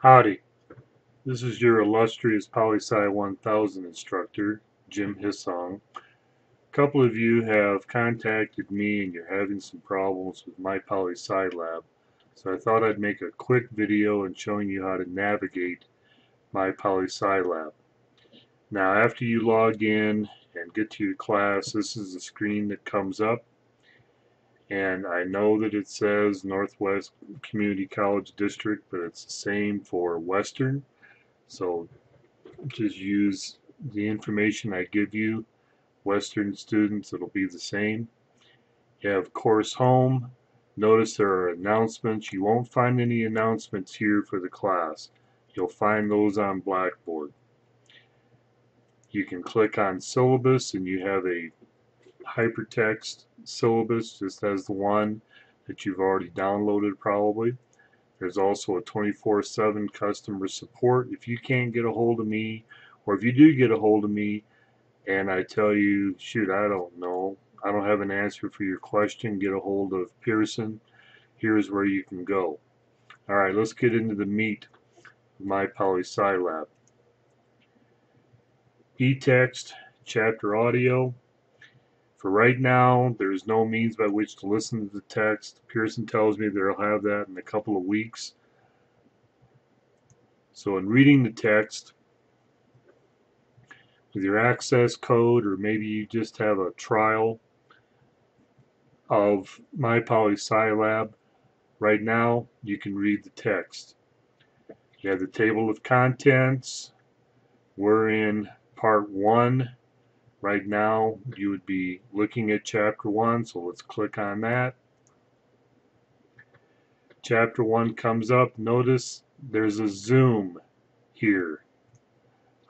Howdy, this is your illustrious PoliSci 1000 instructor, Jim Hissong. A couple of you have contacted me and you're having some problems with MyPoliSciLab, so I thought I'd make a quick video and showing you how to navigate MyPoliSciLab. Now after you log in and get to your class, this is the screen that comes up. And I know that it says Northwest Community College District, but it's the same for Western. So just use the information I give you. Western students, it'll be the same. You have course home. Notice there are announcements. You won't find any announcements here for the class. You'll find those on Blackboard. You can click on syllabus and you have a hypertext syllabus just as the one that you've already downloaded probably. There's also a 24/7 customer support. If you can't get a hold of me, or if you do get a hold of me and I tell you, shoot, I don't know, I don't have an answer for your question, get a hold of Pearson, here's where you can go. Alright, let's get into the meat of MyPoliSciLab. E-text, chapter audio. For right now, there's no means by which to listen to the text. Pearson tells me they'll have that in a couple of weeks. So in reading the text, with your access code, or maybe you just have a trial of MyPoliSciLab, right now you can read the text. You have the table of contents. We're in part 1. Right now you would be looking at chapter 1, so let's click on that. Chapter 1 comes up. Notice there's a zoom here.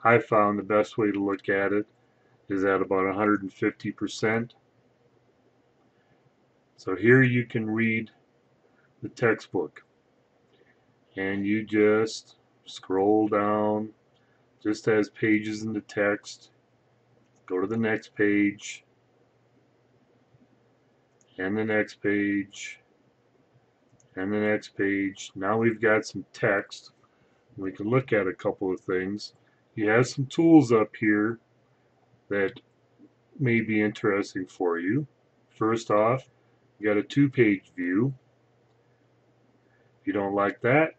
I found the best way to look at it is at about 150%. So here you can read the textbook and you just scroll down just as pages in the text, go to the next page and the next page and the next page. Now we've got some text. We can look at a couple of things. You have some tools up here that may be interesting for you. First off, you got a 2-page view. If you don't like that,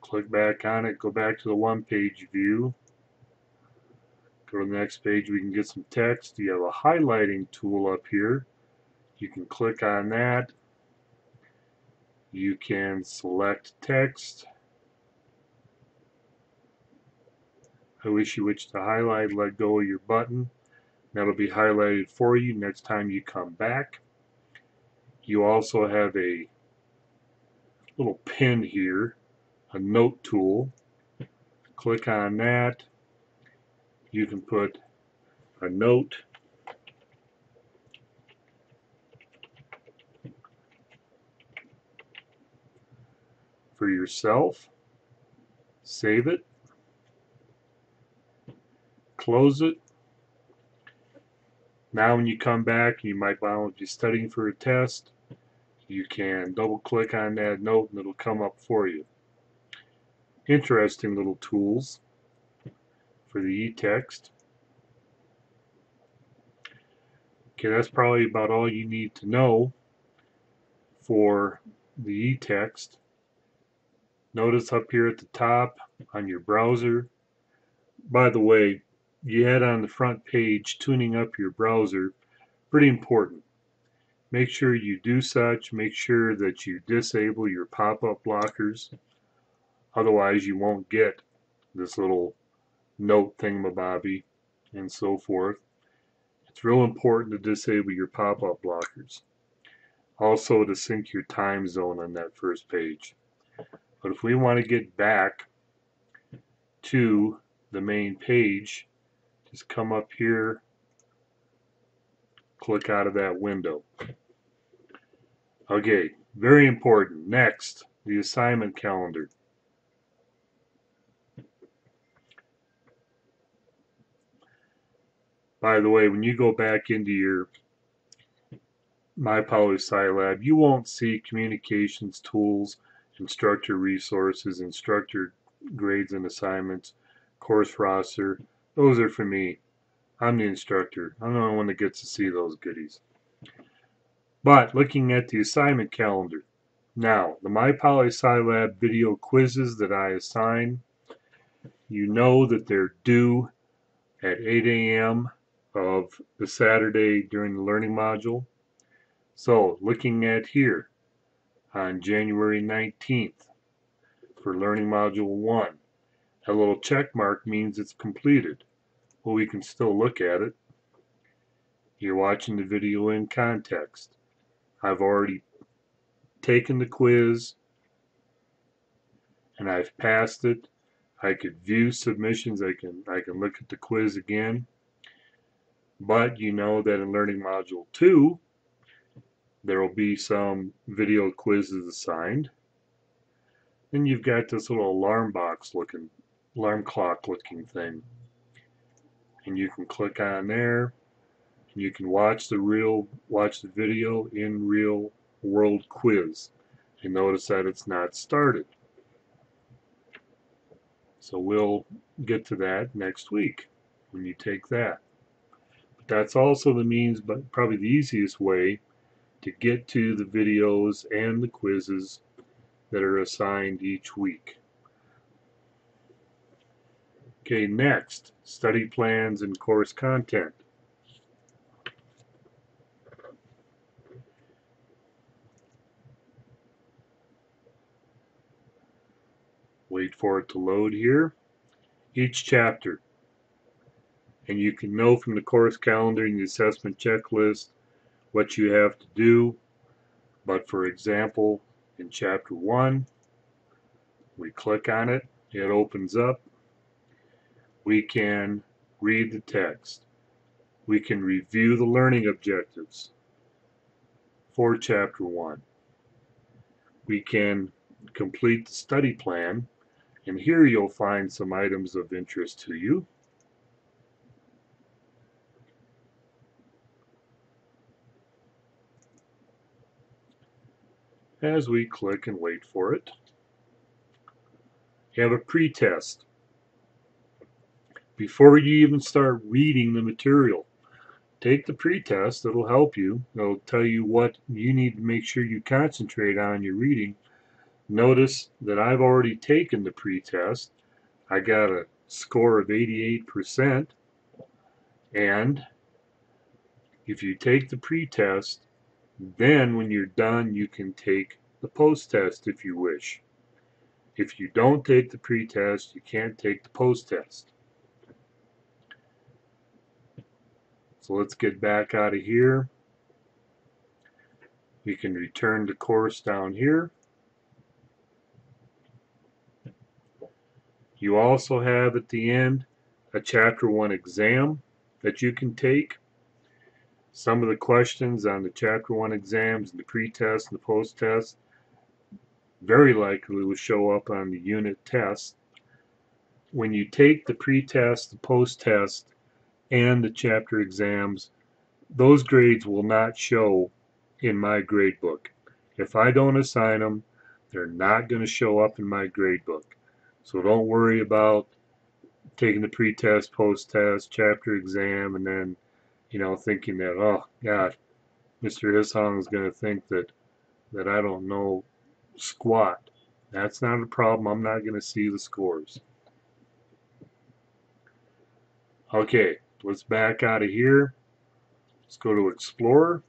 click back on it, go back to the 1-page view. Go to the next page, we can get some text. You have a highlighting tool up here. You can click on that. You can select text. I wish you wish to highlight, let go of your button. That'll be highlighted for you next time you come back. You also have a little pen here, a note tool. Click on that. You can put a note for yourself. Save it. Close it. Now when you come back, you might want to be studying for a test. You can double click on that note and it'll come up for you. Interesting little tools for the e-text. Okay, that's probably about all you need to know for the e-text. Notice up here at the top on your browser, by the way, you had on the front page tuning up your browser, pretty important. Make sure you do such, make sure that you disable your pop-up blockers, otherwise you won't get this little note thingamabobby and so forth. It's real important to disable your pop-up blockers. Also to sync your time zone on that first page. But if we want to get back to the main page, just come up here, click out of that window. Okay, very important. Next, the assignment calendar. By the way, when you go back into your MyPoliSciLab, you won't see communications tools instructor resources, instructor grades and assignments, course roster. Those are for me. I'm the instructor. I'm the only one that gets to see those goodies. But looking at the assignment calendar, now the MyPoliSciLab video quizzes that I assign, you know that they're due at 8 a.m. of the Saturday during the learning module. So looking at here on January 19th for learning module 1, a little check mark means it's completed. Well, we can still look at it. You're watching the video in context. I've already taken the quiz and I've passed it. I could view submissions. I can look at the quiz again. But you know that in learning module 2, there will be some video quizzes assigned. Then you've got this little alarm clock looking thing. And you can click on there and you can watch the video in real world quiz. And notice that it's not started. So we'll get to that next week when you take that. But that's also the means, but probably the easiest way to get to the videos and the quizzes that are assigned each week. Okay, next, study plans and course content. Wait for it to load here. Each chapter. And you can know from the course calendar and the assessment checklist what you have to do. But for example, in chapter 1, we click on it, it opens up. We can read the text. We can review the learning objectives for chapter 1. We can complete the study plan, and here you'll find some items of interest to you. As we click and wait for it, you have a pre-test. Before you even start reading the material, take the pre-test. It'll help you. It'll tell you what you need to make sure you concentrate on in your reading. Notice that I've already taken the pre-test. I got a score of 88%. And if you take the pre-test, then when you're done, you can take the post-test if you wish. If you don't take the pre-test, you can't take the post-test. So let's get back out of here. We can return to course down here. You also have at the end a chapter 1 exam that you can take. Some of the questions on the chapter 1 exams, the pre-test and the post-test, very likely will show up on the unit test. When you take the pre-test, the post-test, and the chapter exams, those grades will not show in my grade book. If I don't assign them, they're not going to show up in my grade book. So don't worry about taking the pre-test, post-test, chapter exam, and then, thinking that, oh God, Mr. Hissong is going to think that I don't know squat. That's not a problem. I'm not going to see the scores. Okay, let's back out of here. Let's go to Explorer.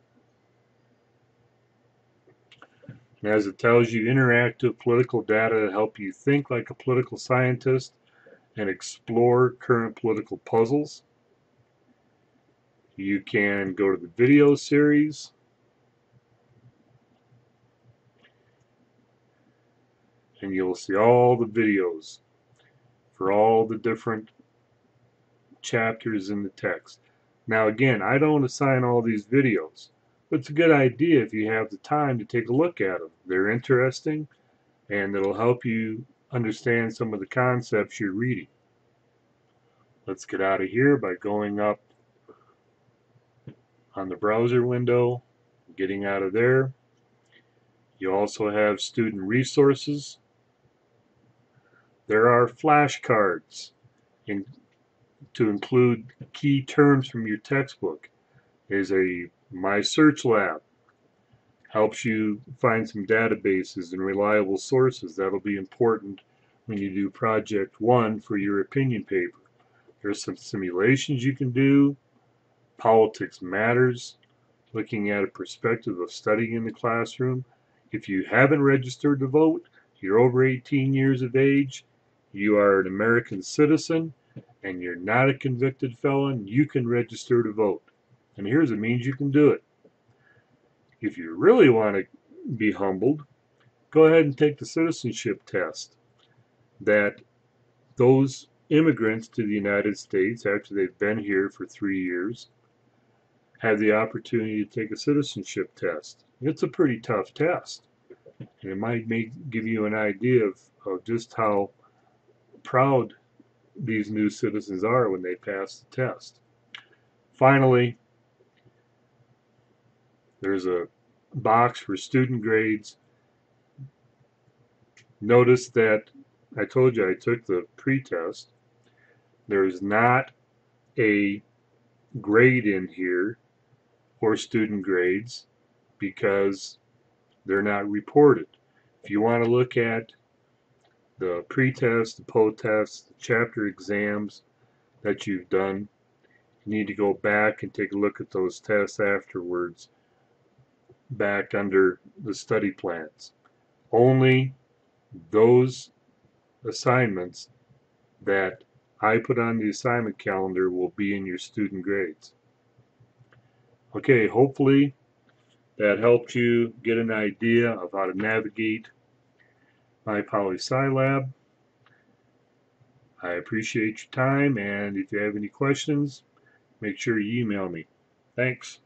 And as it tells you, interactive political data to help you think like a political scientist and explore current political puzzles. You can go to the video series. And you'll see all the videos for all the different chapters in the text. Now again, I don't assign all these videos, but it's a good idea if you have the time to take a look at them. They're interesting and it'll help you understand some of the concepts you're reading. Let's get out of here by going up on the browser window, getting out of there. You also have student resources. There are flashcards to include key terms from your textbook. There's a MyPoliSciLab, helps you find some databases and reliable sources. That'll be important when you do project 1 for your opinion paper. There's some simulations you can do. Politics Matters, looking at a perspective of studying in the classroom. If you haven't registered to vote, you're over 18 years of age, you are an American citizen, and you're not a convicted felon, you can register to vote. And here's a means you can do it. If you really want to be humbled, go ahead and take the citizenship test that those immigrants to the United States, after they've been here for 3 years, have the opportunity to take a citizenship test. It's a pretty tough test, and it might give you an idea of just how proud these new citizens are when they pass the test. Finally, there's a box for student grades. Notice that I told you I took the pre-test. There's not a grade in here for student grades because they're not reported. If you want to look at the pre-test, the post-test, the chapter exams that you've done, you need to go back and take a look at those tests afterwards, back under the study plans. Only those assignments that I put on the assignment calendar will be in your student grades. Okay, hopefully that helped you get an idea of how to navigate MyPoliSciLab. I appreciate your time, and if you have any questions, make sure you email me. Thanks.